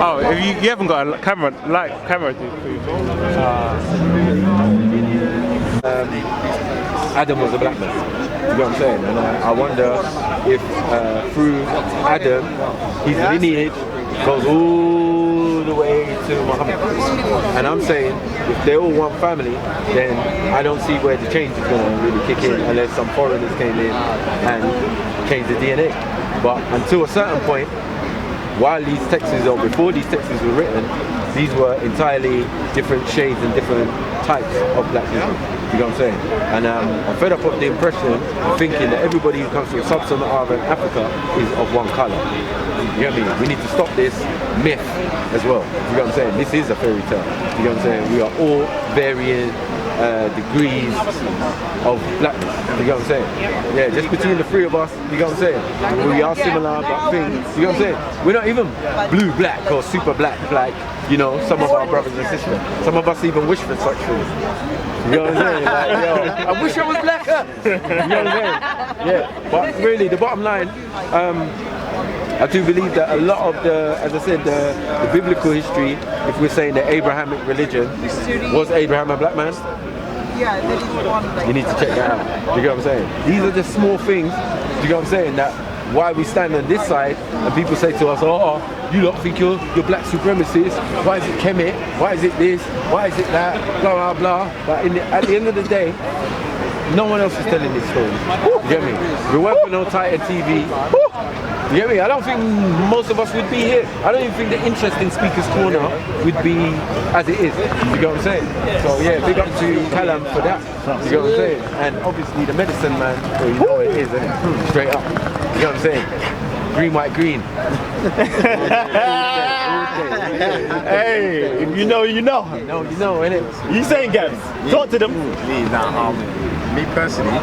Oh, if you haven't got a camera, camera, dude. Adam was a black man. You know what I'm saying? And I wonder if through Adam, his lineage goes all the way to Muhammad. And I'm saying, if they all one family, then I don't see where the change is going to really kick in unless some foreigners came in and changed the DNA. But until a certain point, while these texts, or before these texts were written, these were entirely different shades and different types of black people. You know what I'm saying? And I'm fed up of the impression of thinking that everybody who comes from sub-Saharan Africa is of one colour. You know what I mean? We need to stop this myth as well. You know what I'm saying? This is a fairy tale. You know what I'm saying? We are all varying degrees of blackness. You know what I'm saying? Yeah, just between the three of us, you know what I'm saying? We are similar, but things, you know what I'm saying? We're not even blue black or super black like, you know, some of our brothers and sisters. Some of us even wish for such things. You know what I'm saying? Like, yo, I wish I was blacker. You know what I'm saying? Yeah, but really, the bottom line, I do believe that a lot of the, as I said, the biblical history, if we're saying the Abrahamic religion, was Abraham a black man? You need to check that out. You know what I'm saying? These are just small things, you know what I'm saying, that why we stand on this side and people say to us, oh, you lot think you're black supremacists, why is it Kemet, why is it this, why is it that, blah blah blah. But at the end of the day, no one else is telling this story. You get me? We're working on Titan TV. You get me? I don't think most of us would be here. I don't even think the interest in Speakers Corner would be as it is. You get what I'm saying? So yeah, big up to Callum for that. You get what I'm saying? And obviously the medicine man, well, you know what it is, isn't it? Straight up. You get what I'm saying? Green, white, green. Hey, if you know, you know. You know, innit? You saying, Gabs? Talk to them. Me personally,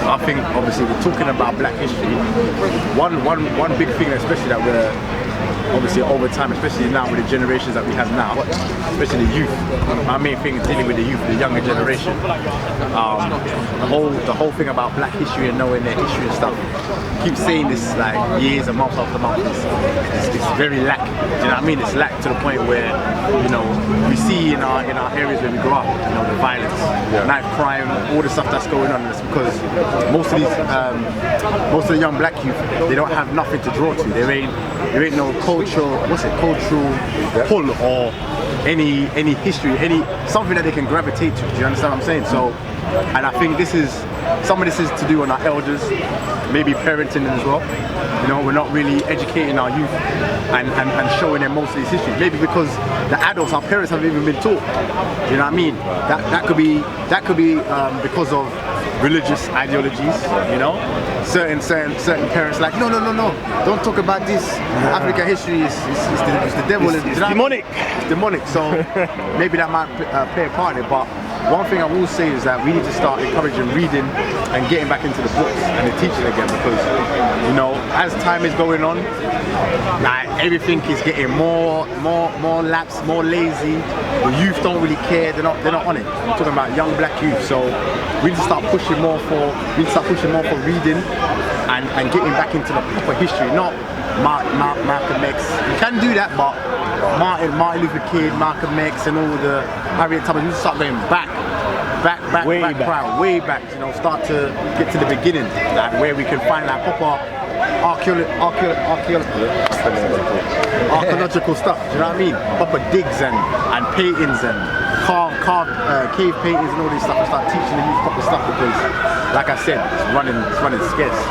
I think obviously we're talking about black history. One big thing, especially that we're obviously over time, especially now with the generations that we have now, especially the youth. My main thing is dealing with the youth, the younger generation. The whole thing about black history and knowing their history and stuff. Keep saying this like years and months after month. It's very lack. Do you know what I mean? It's lack to the point where, you know, we see in our areas where we grow up, you know, the violence, knife crime, all the stuff that's going on. And it's because most of the young black youth, they don't have nothing to draw to. There ain't no cultural pull or any history, something that they can gravitate to. Do you understand what I'm saying? So, and I think some of this is to do on our elders, maybe parenting as well. You know, we're not really educating our youth and showing them most of this history. Maybe because the adults, our parents, haven't even been taught. You know what I mean? That could be because of religious ideologies. You know, certain parents like no, don't talk about this. African history is the devil. It's demonic. It's demonic. So maybe that might play a part in it, but. One thing I will say is that we need to start encouraging reading and getting back into the books and the teaching again, because, you know, as time is going on, like everything is getting more lax, more lazy. The youth don't really care. They're not on it. I'm talking about young black youth. So we need to start pushing more for reading and getting back into the proper history, not Malcolm X. You can do that, but Martin Luther King, Malcolm X, and all the Harriet Tubman. We need to start going back, way back. You know, start to get to the beginning, like where we can find like proper archaeological stuff. Do you know what I mean? Proper digs and paintings and carved cave paintings and all this stuff. And start teaching the youth proper stuff, because, like I said, it's running scarce. I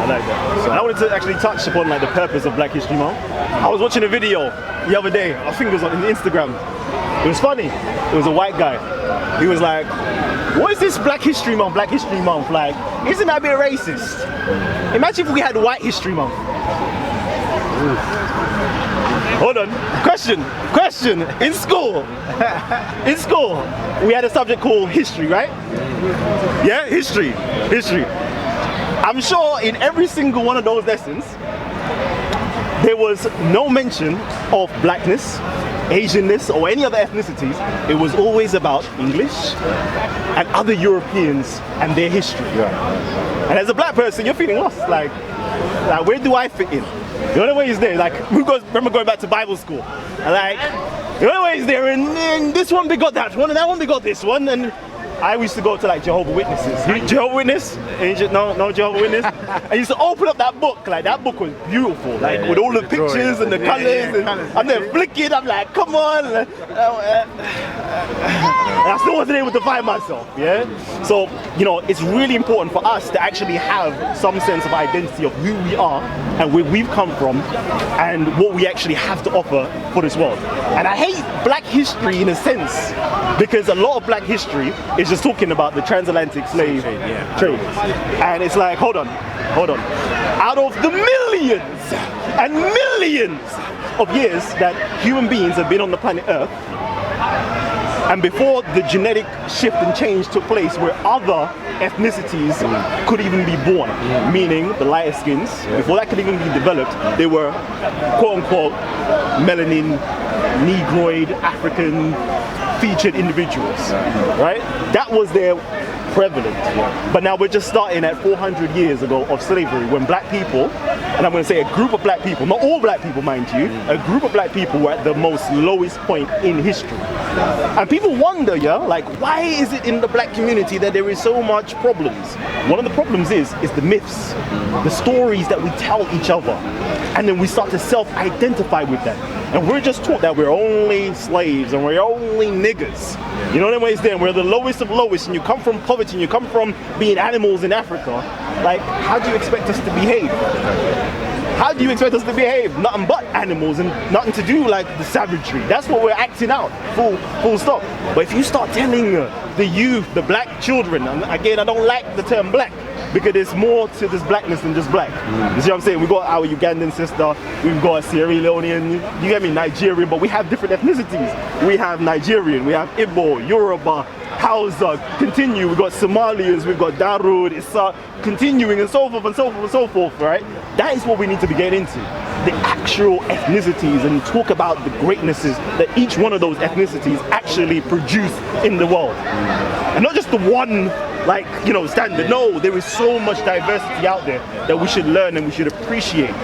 like that. So I wanted to actually touch upon like the purpose of Black History Month. I was watching a video the other day. I think it was on Instagram. It was funny. It was a white guy. He was like, "What is this Black History Month? Black History Month? Like, isn't that a bit racist? Imagine if we had White History Month." Hold on. Question. In school, we had a subject called history, right? Yeah, history. I'm sure in every single one of those lessons, there was no mention of blackness, Asianness, or any other ethnicities. It was always about English and other Europeans and their history. And as a black person, you're feeling lost. Like where do I fit in? The only way he's there, like, remember going back to Bible school, and like, the only way he's there, and this one begot that one, and that one begot this one, and I used to go to like Jehovah's Witnesses. Jehovah's Witness? No Jehovah's Witness. I used to open up that book. Like that book was beautiful. Like with all the pictures and the colours. And I'm there flicking. I'm like, come on. And I still wasn't able to find myself. Yeah. So you know, it's really important for us to actually have some sense of identity of who we are and where we've come from and what we actually have to offer for this world. And I hate black history in a sense because a lot of black history is just talking about the transatlantic slave trade. And it's like, hold on. Out of the millions and millions of years that human beings have been on the planet Earth, and before the genetic shift and change took place where other ethnicities could even be born, meaning the lighter skins, before that could even be developed, they were quote-unquote melanin, negroid, African featured individuals, right? That was their prevalent. But now we're just starting at 400 years ago of slavery when black people, and I'm going to say a group of black people, not all black people mind you, a group of black people were at the most lowest point in history. And people wonder, like why is it in the black community that there is so much problems? One of the problems is the myths, the stories that we tell each other, and then we start to self-identify with them. And we're just taught that we're only slaves and we're only niggers. You know what I mean? Then we're the lowest of lowest, and you come from poverty, and you come from being animals in Africa. Like, how do you expect us to behave? How do you expect us to behave? Nothing but animals and nothing to do like the savagery. That's what we're acting out, full stop. But if you start telling the youth, the black children, and again, I don't like the term black, because there's more to this blackness than just black. You see what I'm saying? We've got our Ugandan sister, we've got a Sierra Leonean, you get me, Nigerian, but we have different ethnicities. We have Nigerian, we have Igbo, Yoruba, Hausa, continue, we've got Somalians, we've got Darud, Issa, continuing and so forth and so forth and so forth, right? That is what we need to be getting into. The actual ethnicities, and talk about the greatnesses that each one of those ethnicities actually produce in the world. And not just the one, like, you know, standard. No, there is so much diversity out there that we should learn and we should appreciate.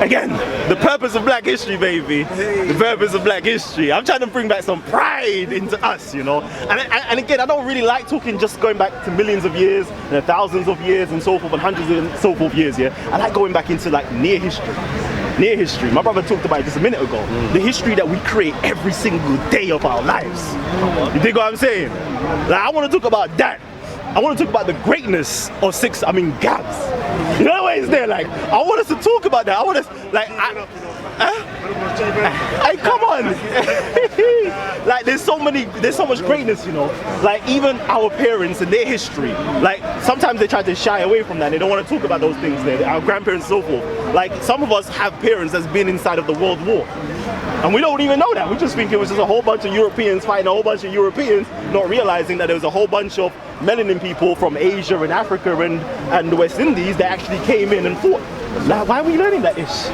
Again, the purpose of black history, baby. The purpose of black history. I'm trying to bring back some pride into us, you know. And again, I don't really like talking just going back to millions of years and thousands of years and so forth and hundreds and so forth years, yeah. I like going back into like near history. Near history. My brother talked about it just a minute ago. The history that we create every single day of our lives. You dig what I'm saying? Like, I want to talk about that. I want to talk about the greatness of Gabs. You know what it's there? Like, I want us to talk about that. I want us, like, hey, come on. Like, there's so much greatness, you know. Like, even our parents and their history, like, sometimes they try to shy away from that. They don't want to talk about those things there. Our grandparents and so forth. Like, some of us have parents that's been inside of the World War. And we don't even know that. We just think it was just a whole bunch of Europeans fighting a whole bunch of Europeans, not realizing that there was a whole bunch of melanin people from Asia and Africa and the West Indies that actually came in and fought. Now, why are we learning that ish?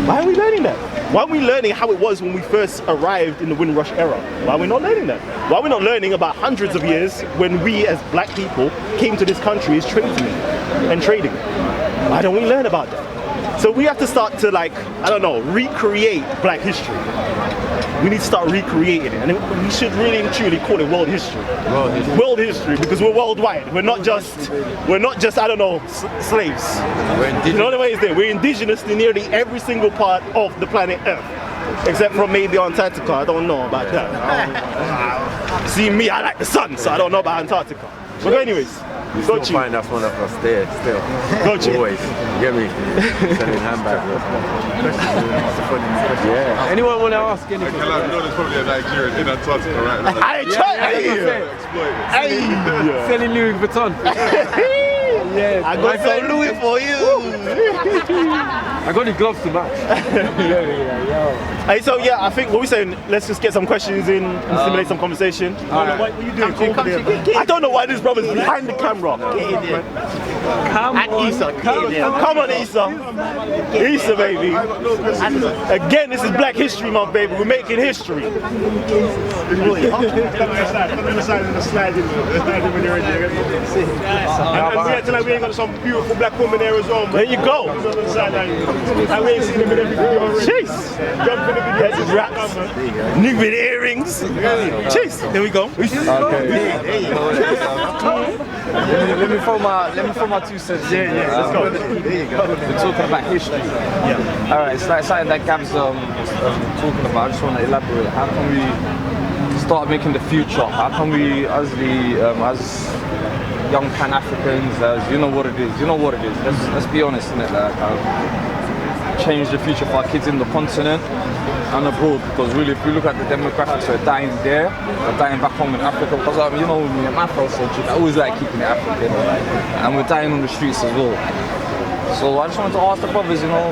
Why are we learning that? Why are we learning how it was when we first arrived in the Windrush era? Why are we not learning that? Why are we not learning about hundreds of years when we as black people came to this country as tradesmen and trading? Why don't we learn about that? So we have to start to, like, I don't know, recreate black history. We need to start recreating it, and we should really and truly call it world history. World history, because we're worldwide. We're not just I don't know, slaves. You know the way it's there. We're indigenous to nearly every single part of the planet Earth, except from maybe Antarctica. I don't know about that. See me, I like the sun, so I don't know about Antarctica. But anyways. You still find us one of us there, still. Always. You get me? Selling handbags. Yeah. Anyone want to ask anything? I know there's probably a Nigerian in Antarctica right now. Hey! Selling Louis Vuitton. Yeah, I got some Louis for you. I got the gloves to match. Hey, so yeah, I think what we're saying, let's just get some questions in and stimulate some conversation. What are you doing? I don't know why this brother's behind the camera. Get in there. Come on, Issa. Issa, baby. Again, this is Black History Month, baby. We're making history. like we ain't got some beautiful black woman there as well, man. There you go. Who's on the sideline. And we ain't seen them in every video already. Chase. Jump in the video. That's his raps. New with earrings. Chase. There we go. Let me throw my 2 cents. Yeah, let's go. There you go. We're talking about history. Yeah. All right, it's like something that Gab's talking about. I just want to elaborate. How can we start making the future? How can we, as as young Pan-Africans, as you know what it is. Let's be honest, innit? Change the future for our kids in the continent and abroad, because really if we look at the demographics, we're dying there, we're dying back home in Africa, because you know, me and my fellow soldiers, I always like keeping it African, and we're dying on the streets as well. So I just wanted to ask the brothers, you know,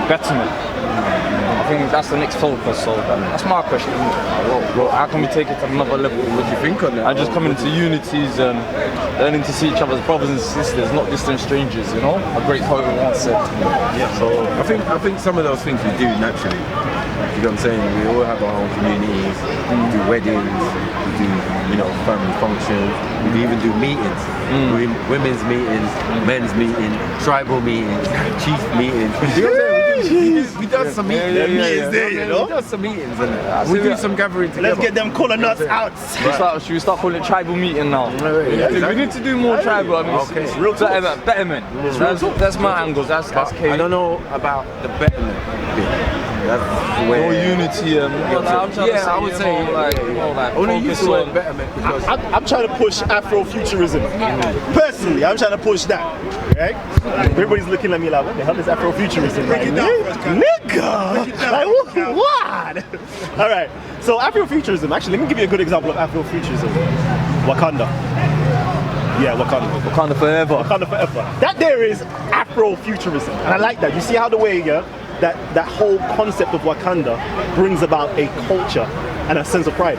betterment. I think that's the next focus, so that's my question. How can we take it to another level? What do you think on that? And just coming into unities and learning to see each other as brothers and sisters, not distant strangers, you know? A great poet once said. Yeah. So I think some of those things we do naturally. You know what I'm saying? We all have our own communities. We do weddings. We do, you know, family functions. We even do meetings. Women's meetings, men's meetings, tribal meetings, chief meetings. You know what I'm saying? We done some meetings. There, you know? We done some meetings and we do some gathering together. Let's get them collar nuts out. Should we start calling it tribal meeting now? We need to do more tribal. I mean, it's real betterment. That's my angle. That's K. I don't know about the betterment bit. That's where more unity. I would say only use the word betterment because I'm trying to push Afrofuturism. Personally, I'm trying to push that. Right? Everybody's looking at me like, what the hell is Afrofuturism? Like, nigga! Like, what? Alright, so Afrofuturism, actually, let me give you a good example of Afrofuturism. Wakanda. Yeah, Wakanda. Wakanda forever. Wakanda forever. That there is Afrofuturism. And I like that. You see how the way, that whole concept of Wakanda brings about a culture and a sense of pride.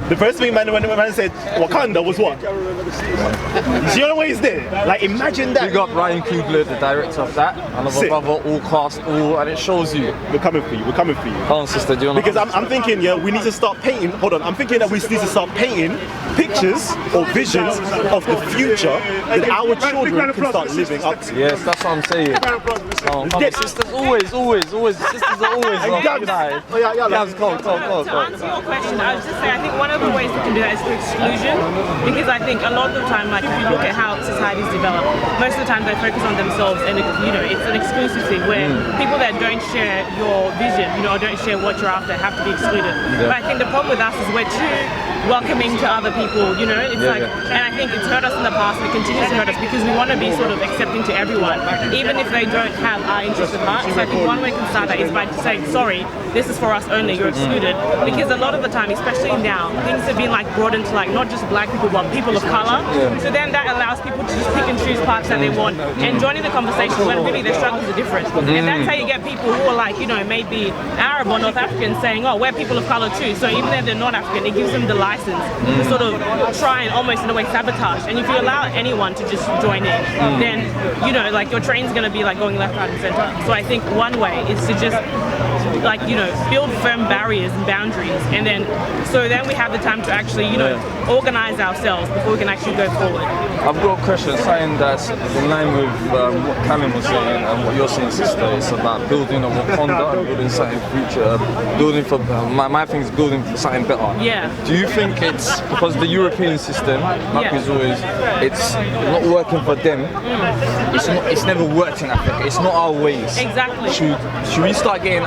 The first thing when the man said Wakanda was what? You see the way he's there? Like, imagine that. We got Ryan Coogler, the director of that, another brother, all cast, and it shows you. We're coming for you. Come on, sister, do you want to? Because I'm thinking, we need to start painting. Hold on, I'm thinking that we need to start painting pictures or visions of the future that our children can start living up to. Yes, that's what I'm saying. Sisters always. Sisters are always. Talk. To answer your question, I was just saying, I think one of the ways we can do that is through exclusion, because I think a lot of the time, like if you look at how societies develop, most of the time they focus on themselves, and it's an exclusive thing where people that don't share your vision, or don't share what you're after, have to be excluded. But I think the problem with us is we're too welcoming to other people, and I think it's hurt us in the past and it continues to hurt us because we want to be sort of accepting to everyone, even if they don't have our interest at heart. So I think one way we can start that is by saying, sorry, this is for us only, you're excluded. Because a lot of the time, especially now, things have been brought into not just black people, but people of color. So then that allows people to just pick and choose parts that they want and joining the conversation when really their struggles are different. And that's how you get people who are maybe Arab or North African saying, oh, we're people of color too. So even if they're not African, it gives them the license to sort of try and almost in a way sabotage. And if you allow anyone to just join in, then your train's going to be going left, right, and center. So I think one way is to just build firm barriers and boundaries, and then we have the time to actually organize ourselves before we can actually go forward. I've got a question, something that's in line with what Callum was saying and what you're saying, sister. It's about building a Wakanda and building something future, building for my thing is building for something better. Yeah. Do you think it's because the European system, is always, it's not working for them? It's never worked in Africa. It's not our ways. Exactly. Should we start getting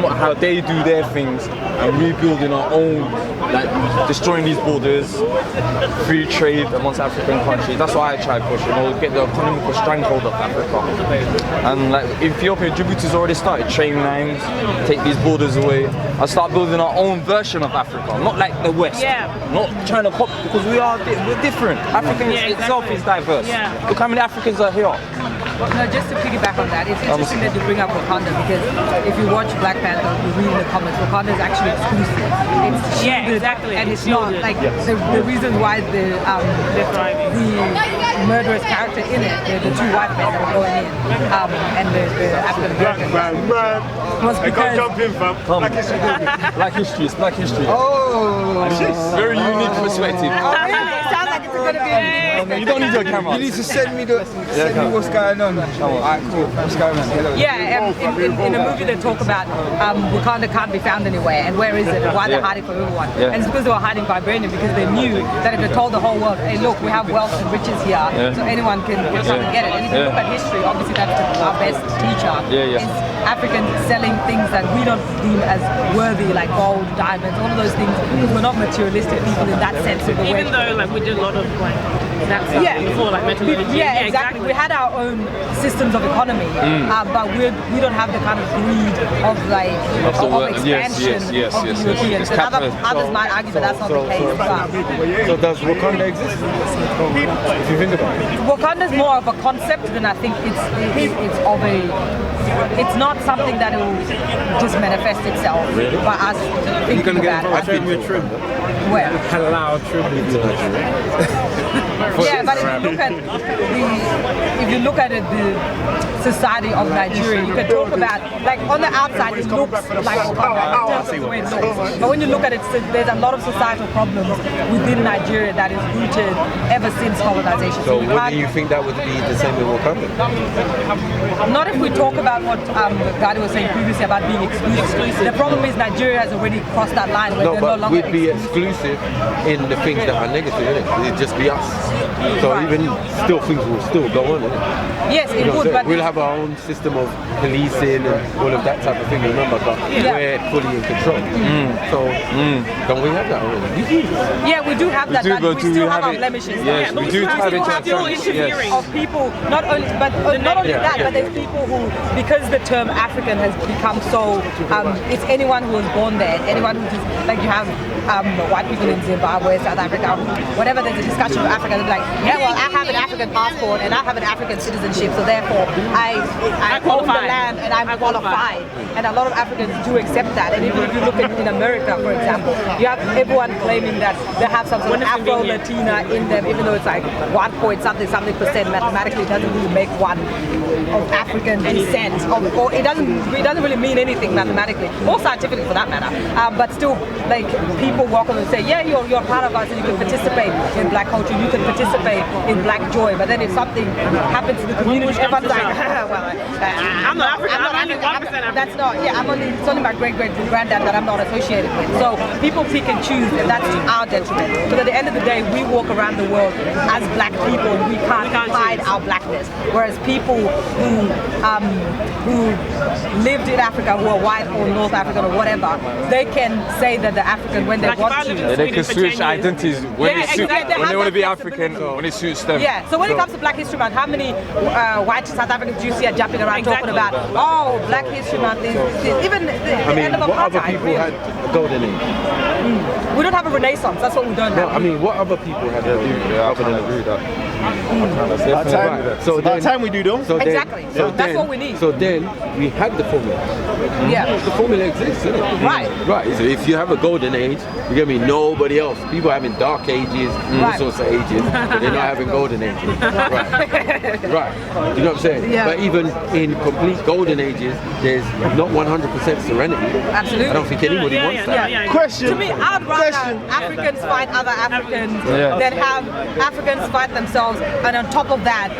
how they do their things and rebuilding our own, destroying these borders, free trade amongst African countries? That's why I try to push, get the economical stranglehold of Africa. And Ethiopia, Djibouti's already started train lines, take these borders away, and start building our own version of Africa, not like the West. Not trying to copy, because we're different. Africa itself is diverse. Look how many Africans are here. No, just to piggyback on that, it's interesting that you bring up Wakanda, because if you watch Black Panther, you read in the comments, Wakanda is actually exclusive. It's exactly. And it's not the reason why the murderous character in it, the two white men that were going in, and the African American was because jump in, fam. Black history, it's Black history. Oh, very unique perspective. Oh, really? It sounds like it's a going to be. You don't need your camera. You need to send me what's going on. Alright, cool. What's going on? Hello. Yeah, in a movie they talk about Wakanda can't be found anywhere, and where is it, and why they're hiding from everyone. Yeah. And it's because they were hiding vibranium, because they knew that if they told the whole world, hey look, we have wealth and riches here, so anyone can come and get it. And if you look at history, obviously that's our best teacher. Is Africans selling things that we don't deem as worthy, like gold, diamonds, all of those things, because we're not materialistic people in that sense of the way. Even though like we did a lot of like that stuff before, like metallurgy. Yeah, exactly. We had our own systems of economy, but we don't have the kind of greed of like of expansion of the Europeans. And others might argue that that's not the case. But So does Wakanda exist? If you think about it. Wakanda's more of a concept than I think it's of a. It's not something that will just manifest itself by us thinking about it. I've been with trim. Where? Allow tribute to Yeah, but if you look at it, the society of Nigeria, you can talk about, like on the outside it looks like Wakanda in terms of the way it looks. But when you look at it, there's a lot of societal problems within Nigeria that is rooted ever since colonization. So wouldn't you think that would be the same with Wakanda? Not if we talk about what Gadi was saying previously about being exclusive. The problem is Nigeria has already crossed that line where they're no longer we'd be exclusive in the things that are negative, innit? It'd just be us. So even still things will still go on, innit? Yes, it would, but we'll have our own system of policing and all of that type of thing, remember, but we're fully in control. So don't we have that already? Yeah, we do have that, but we still have our blemishes. Yes, we do have it. Still interfering. Of people, not only that, but there's people who, because the term African has become so, it's anyone who was born there, anyone who just, like you have white people in Zimbabwe, South Africa, whatever, there's a discussion of Africa, they're like, yeah, well, I have an African passport and I have an African citizenship, so therefore I own the land and I'm qualified. And a lot of Africans do accept that. And even if you look in America, for example, you have everyone claiming that they have some sort of Afro-Latina in them, even though it's like 1.something% mathematically, it doesn't really make one of African descent, or it doesn't really mean anything mathematically, or scientifically for that matter. But still, like, people walk on and say, yeah, you're part of us and you can participate in black culture, you can participate in black joy. But then if something happens to the community, everyone's like, well, I'm not African, I'm only 1% African. That's not, it's only my great-great-granddad that I'm not associated with. So people pick and choose, and that's to our detriment. But at the end of the day, we walk around the world as black people and we can't hide our blackness. Whereas people who lived in Africa, who are white or North African or whatever, they can say that they're African when they want to. They can switch identities when they want to be African, when it suits them. Yeah, so when it comes to Black History Month, how many white South Africans do you see are jumping around talking about, oh, Black History Month, even the end of apartheid? What other people had a golden age? We don't have a renaissance, that's what we don't have. I mean, what other people had a I can agree with that. About time we do though. Exactly. That's what we need. So then we had the formula. Yeah. The formula exists, isn't it? Right. So if you have a golden age, you get me, nobody else. People having dark ages, all sorts of ages, but they're not having golden ages. Right. You know what I'm saying? Yeah. But even in complete golden ages, there's not 100% serenity. Absolutely. I don't think anybody wants that. Question. To me, I'd rather Africans fight other Africans than have Africans fight themselves, and on top of that,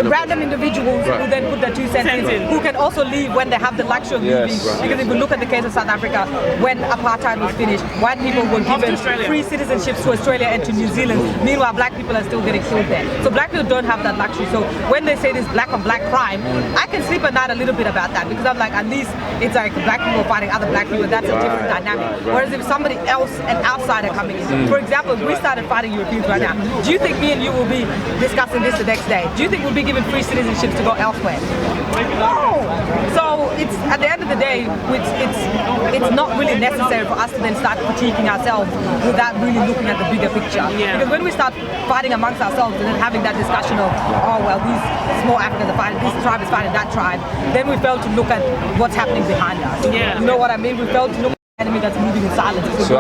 random individuals who then put their 2 cents in, who can also leave when they have the luxury of leaving. Because if we look at the case of South Africa, when apartheid was finished, white people were given free citizenships to Australia and to New Zealand. Meanwhile, black people are still getting killed there. So black people don't have that luxury. So when they say this black on black crime, I can sleep at night a little bit about that, because I'm like, at least it's like black people fighting other black people. That's a different dynamic. Whereas if somebody else, an outsider coming in, for example, if we started fighting Europeans right now, do you think me and you will be discussing this the next day? Do you think we'll be given free citizenships to go elsewhere? No. So it's, at the end of the day, it's not really necessary for us to then start critiquing ourselves without really looking at the bigger picture. Because when we start fighting amongst ourselves and then having that discussion of, oh well, these small Africans are fighting, this tribe is fighting that tribe, then we fail to look at what's happening behind us. You know what I mean? We fail to look at the enemy that's moving in silence. So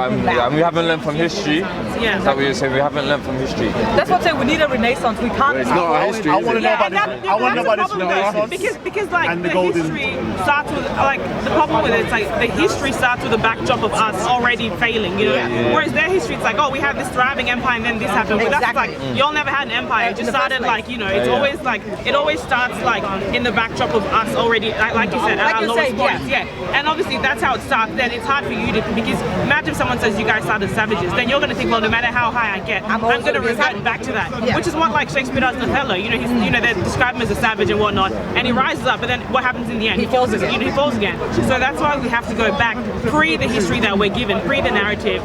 we haven't learned from history. Yeah. Is that what you're saying? We haven't learned from history. That's what I'm saying. We need a renaissance. We can't. It's not our history. I want to know about Yeah, this. I want to know about this Renaissance. because like and the the golden- history starts with like the problem with it is like the history starts with a backdrop of us already failing, you know. Whereas their history, it's like, oh, we have this thriving empire and then this happened. But that's like y'all never had an empire. It just started like, you know, it's always like it always starts like in the backdrop of us already, like you said, at our lowest points. Yeah. And obviously that's how it starts. Then it's hard for you to, because imagine if someone says you guys started savages, then you're going to think, well, no matter how high I get, I'm going to revert back to that. Which is what like Shakespeare does in Othello. You know, he's, you know, they describe him as a savage and whatnot, and he rises up, but then what happens in the end? He falls again. You know, he falls again. So that's why we have to go back, pre the history that we're given, pre the narrative,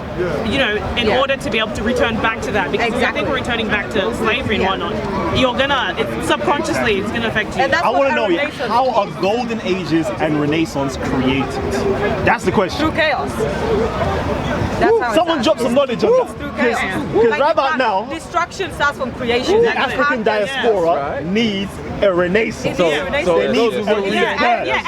you know, in order to be able to return back to that. Because I think we're returning back to slavery and whatnot. You're gonna, subconsciously, it's gonna affect you. I want to know how are golden ages and Renaissance created? That's the question. Through chaos. That's how Someone drop some knowledge on that. through chaos. Because Like, right about now, destruction starts from creation. the African diaspora needs a renaissance. So it They need needs a rebirth.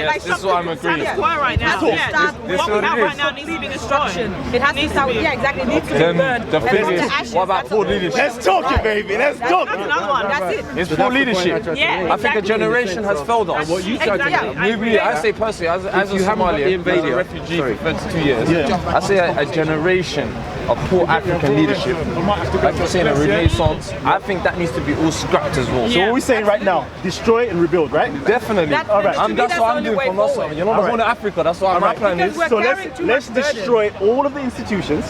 Like this is what I'm agreeing. status quo right now. It has to start What we have right now needs to be destruction. destroyed. It has to start with, exactly. It needs to be burned. The And thing from is, the ashes, what about that's poor what- leadership? Let's talk it, baby. Let's talk That's it. another one. That's it. It's poor leadership. Yeah, I think a generation has failed us. What you tried to do. Maybe I say personally, as a Somalian, as a refugee for 32 years, I say a generation of poor African leadership, like you're saying, a renaissance. I think that needs to be all scrapped as well. So what are we saying right now? Destroy and rebuild, right? Definitely. That's- All right. to me, That's that's what the I'm only doing way from us. forward. You know, I'm going to Africa. That's what my plan is. Because So we're carrying too let's much burden. destroy all of the institutions.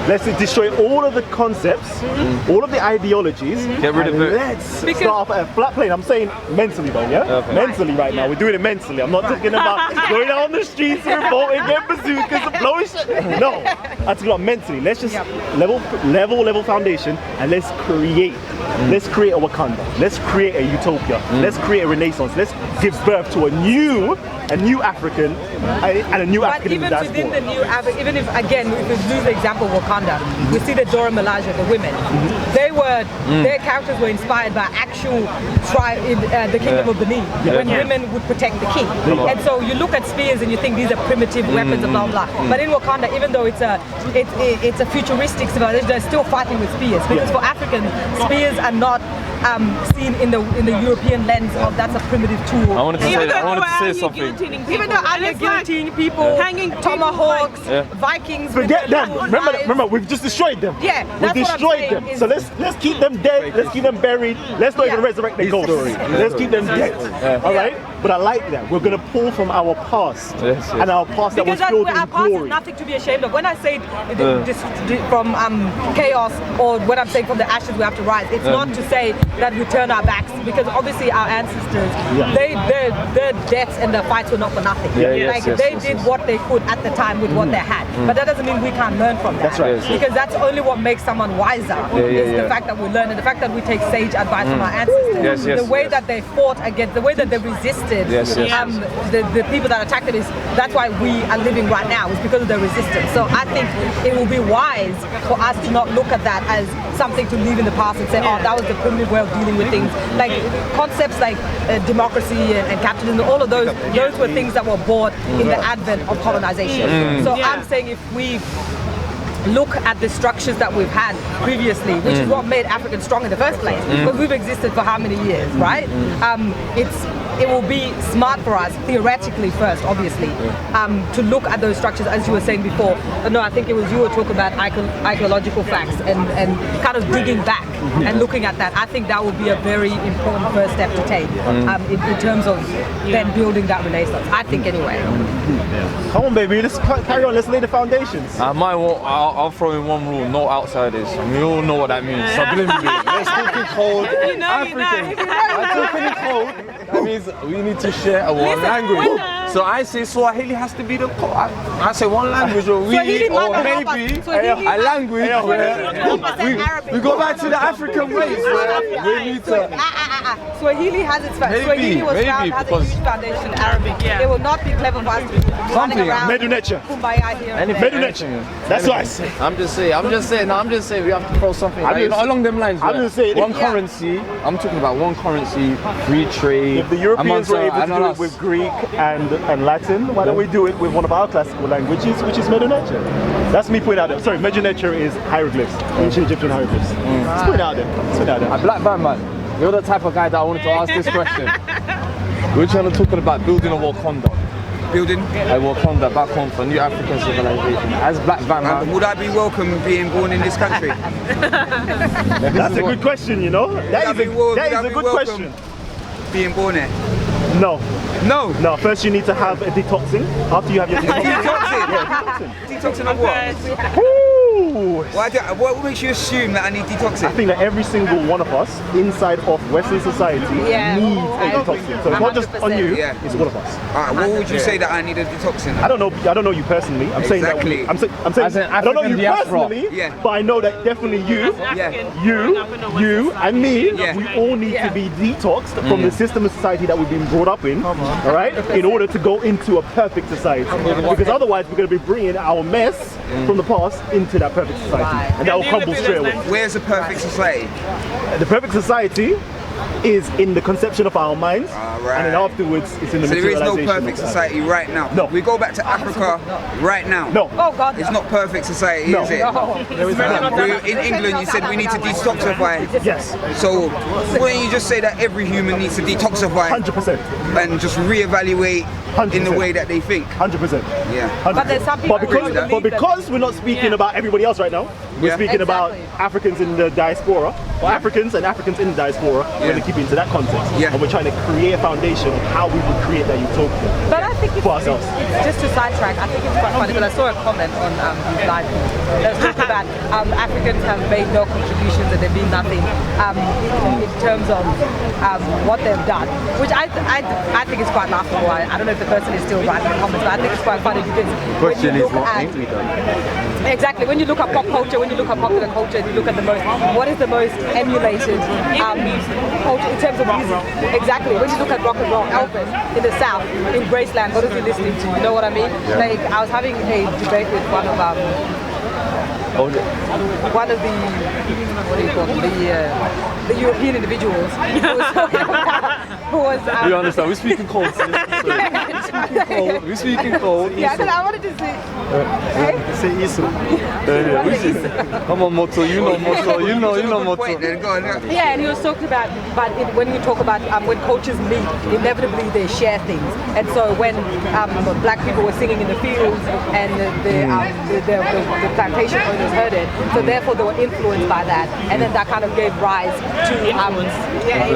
Let's destroy all of the concepts, all of the ideologies. Get rid of and it. Let's start off at a flat plane. I'm saying mentally though, yeah? Mentally right now. We're doing it mentally. I'm not talking about going out on the streets, revolting, get bazookas and blowing shit. No. I'm talking about mentally. Let's just level foundation and let's create. Let's create a Wakanda. Let's create a utopia. Let's create a renaissance. Let's give birth to a new African and a new But African in the even within diaspora. the new Africa, even if, again, we could use the example of Wakanda, we see the Dora Milaje, the women. They were, their characters were inspired by actual tribe in the kingdom of Benin, when women would protect the king. And so you look at spears and you think these are primitive weapons and blah, blah. But in Wakanda, even though it's a futuristic civilization, they're still fighting with spears. Because for Africans, spears are not seen in the European lens of that's a primitive tool. I wanted to say something. Even though I'm guillotining people, hanging tomahawks, Vikings. Forget with their them. little Remember, knives. we've just destroyed them. Yeah, We've that's what I'm destroyed saying them. is- So let's keep them dead. Let's keep them buried. Let's not even resurrect their ghosts. Let's keep them dead. All right. But I like that. We're gonna pull from our past and our past that was Because that's filled where our in past is glory. nothing to be ashamed of. When I say from chaos, or when I'm saying from the ashes we have to rise, it's not to say that we turn our backs, because obviously our ancestors, their deaths and their fights were not for nothing. They did what they could at the time with what they had. But that doesn't mean we can't learn from that. That's right. Because that's only what makes someone wiser, is the fact that we learn, and the fact that we take sage advice from our ancestors. The way that they fought against, the way that they resisted the people that attacked them, that's why we are living right now, is because of their resistance. So I think it will be wise for us to not look at that as something to leave in the past and say, oh, that was the primitive way of dealing with things. Like concepts like democracy and capitalism, all of those were things that were brought in the advent of colonization. So I'm saying if we look at the structures that we've had previously, which is what made Africans strong in the first place, because we've existed for how many years, right? It will be smart for us, theoretically first, obviously, to look at those structures, as you were saying before. No, I think it was you were talking about archaeological facts and kind of digging back and looking at that. I think that would be a very important first step to take in terms of then building that renaissance. I think anyway. Come on, baby. Let's carry on. Let's lay the foundations. I'll throw in one rule: no outsiders. And we all know what that means. Subliminally. Let's talk in code. African. I'm talking in code. That means we need to share one language. So I say Swahili has to be the code. I say one language, or maybe a language where we go back to the African ways where we need to. Swahili has its Swahili has a huge foundation in Arabic. It will not be clever for us to be running around. Medu nature. Kumbaya here. Medu nature. That's what I say. I'm just saying we have to throw something along them lines. I'm just saying one currency. I'm talking about one currency, free trade. If the Europeans were able to do it with Greek and Latin, why don't we do it with one of our classical languages, which is Medu nature? That's me putting out there. Sorry, Medu nature is hieroglyphs, ancient Egyptian hieroglyphs. Let's put it out there. A black man. You're the type of guy that I wanted to ask this question. We're trying to talk about building a Wakanda. Building? A Wakanda back home for new African civilization. As black man. Would I be welcome being born in this country? That's a good question, you know? That is a good question. Being born here? No. No? No, first you need to have a detoxing. After you have your detoxing. Detoxing? Detoxing of what? What makes you assume that I need detoxing? I think that every single one of us inside of Western society needs a detoxing. So it's not just on you, it's all of us. What would you say that I need a detoxing? I don't know you personally. I'm saying that I'm saying I don't know you personally, but I know that definitely you and me, we all need to be detoxed from the system of society that we've been brought up in, all right, in order to go into a perfect society. Because otherwise we're going to be bringing our mess from the past into that perfect society, and that will crumble straight away. Where's the perfect society? The perfect society is in the conception of our minds, and then afterwards it's in the materialization. So there is no perfect society right now? No. We go back to Africa right now? No. Oh God, it's not perfect society, is it? No. In England you said we need to detoxify. Yes. So wouldn't you just say that every human needs to detoxify? 100%. And just reevaluate 100%. in the way that they think? 100%. Yeah. 100%. But there's some people but because we're not speaking about everybody else right now, we're speaking about Africans in the diaspora, or Africans and Africans in the diaspora. We're going to keep it into that context, and we're trying to create a foundation of how we would create that utopia. But I think for ourselves. Just to sidetrack, I think it's quite funny because I saw a comment on his live that was talking about Africans have made no contributions and they've been nothing in terms of what they've done, which I think is quite laughable. I don't know if the person is still writing the comments, but I think it's quite funny because when you look at exactly when you look at pop culture, when you look at popular culture, you look at what is the most emulated culture in terms of music. Exactly. When you look at rock and roll, Elvis in the South, in Graceland, what is he listening to? You know what I mean? Like I was having a debate with one of the what do you call them? The European individuals who was you understand? We're speaking cold. We're speaking cold. Yeah, I wanted to say. Say Isu. Come on, Moto. You know Moto. You know Moto. Yeah, and he was talking about, when you talk about when cultures meet, inevitably they share things. And so when black people were singing in the fields and the plantation owners heard it, so therefore they were influenced by that, and then that kind of gave rise to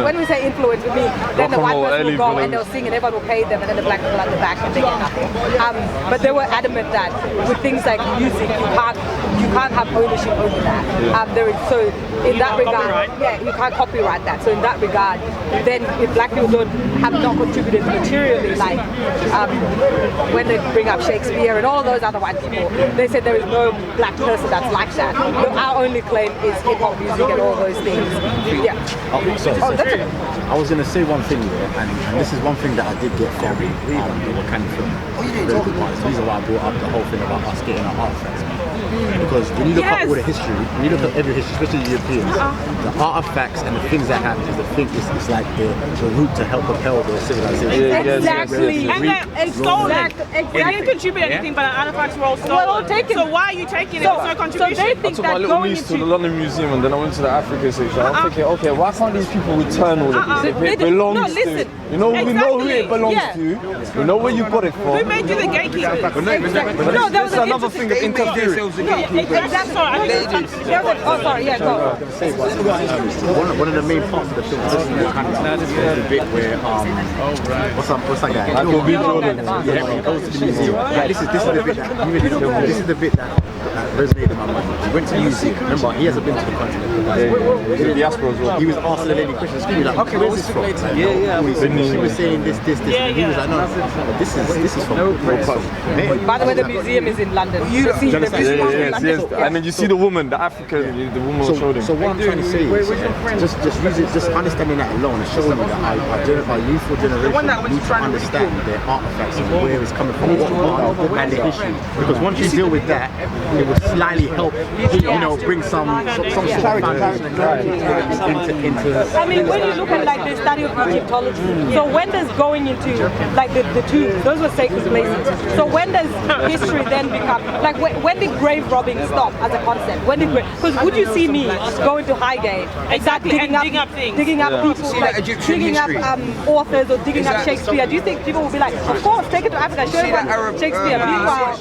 when we say influence, we mean then the white person will go and they'll sing and everyone will pay them, and then the black people at the back and they get nothing. But they were adamant that with things like music, you can't have ownership over that. So in that regard, you can't copyright that. So in that regard, then if black people have not contributed materially, like when they bring up Shakespeare and all of those other white people, they said there is no black person that's like that. Our only claim is hip hop music and all those things. Yeah. I was going to say one thing here, and this is one thing that I did get from the Wakanda film. The reason why I brought up the whole thing about us getting our artifacts. Because when you look at all the history, when you look at every history, especially Europeans, the artifacts and the things that happen is it's like the route to help propel the civilization. Exactly. And it's stolen. It didn't contribute anything, but the artifacts were all stolen. So why are you taking it? It's no contribution. I took my little niece to the London Museum and then I went to the African section. I'm thinking, okay, why can't these people return all of this? If it belongs to, we know who it belongs to. We know where you got it from. Who made you the gatekeeper? No, that was another thing of interfering. That's all right. Oh, sorry, yeah, go. One of the main parts of the film is the bit where what's that guy? Michael B. Jordan. Yeah, he goes to the museum. This is the bit that resonated in my mind. He went to the museum. Remember, he hasn't been to the continent. The diaspora as well. He was asking the lady questions. He was like, okay, where's this from? Yeah. she was saying this, and he was like, no, this is from By the way, the museum is in London. Yes. And then you see the woman, the African, the woman was showing. So what I'm trying to say is, just understanding that alone is showing you that our youthful generation need to understand their artifacts and where it's coming from, and the history. Because once you deal with that, it will slightly help, bring some sort of foundation and clarity into. I mean, when you look at like the study of Egyptology, so when does going into like the tombs, those were sacred places. So when does history then become like when did grave robbing stop as a concept? When did because would you see me going to Highgate and digging up people, like digging up authors or digging up Shakespeare? Do you think people will be like, of course, take it to Africa, show everyone Shakespeare? Meanwhile,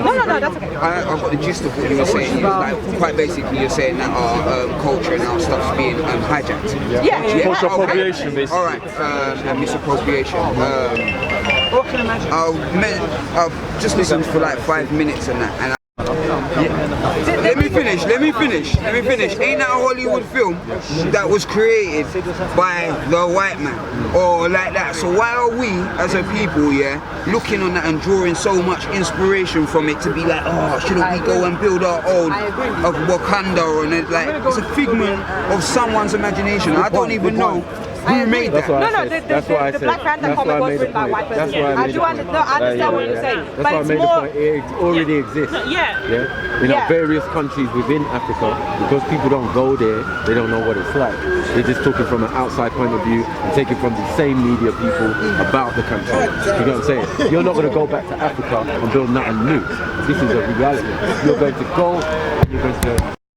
no, that's okay. I've got the gist of what you were saying. Like, quite basically, you're saying that our culture and our stuff's being hijacked. Yeah. Cultural appropriation, basically. All right, misappropriation. I've just listened for like 5 minutes and that, and let me finish. Ain't that a Hollywood film that was created by the white man or like that? So why are we as a people, looking on that and drawing so much inspiration from it to be like, oh, shouldn't we go and build our own of Wakanda? Or like, it's a figment of someone's imagination. I don't even know who made that. The Black Panther comic was written by white person. I understand what you're saying. That's why I made the point. It already exists. In various countries within Africa, because people don't go there, they don't know what it's like. They're just talking from an outside point of view and taking from the same media people about the country. You know what I'm saying? You're not going to go back to Africa and build nothing new. This is a reality. You're going to go and you're going to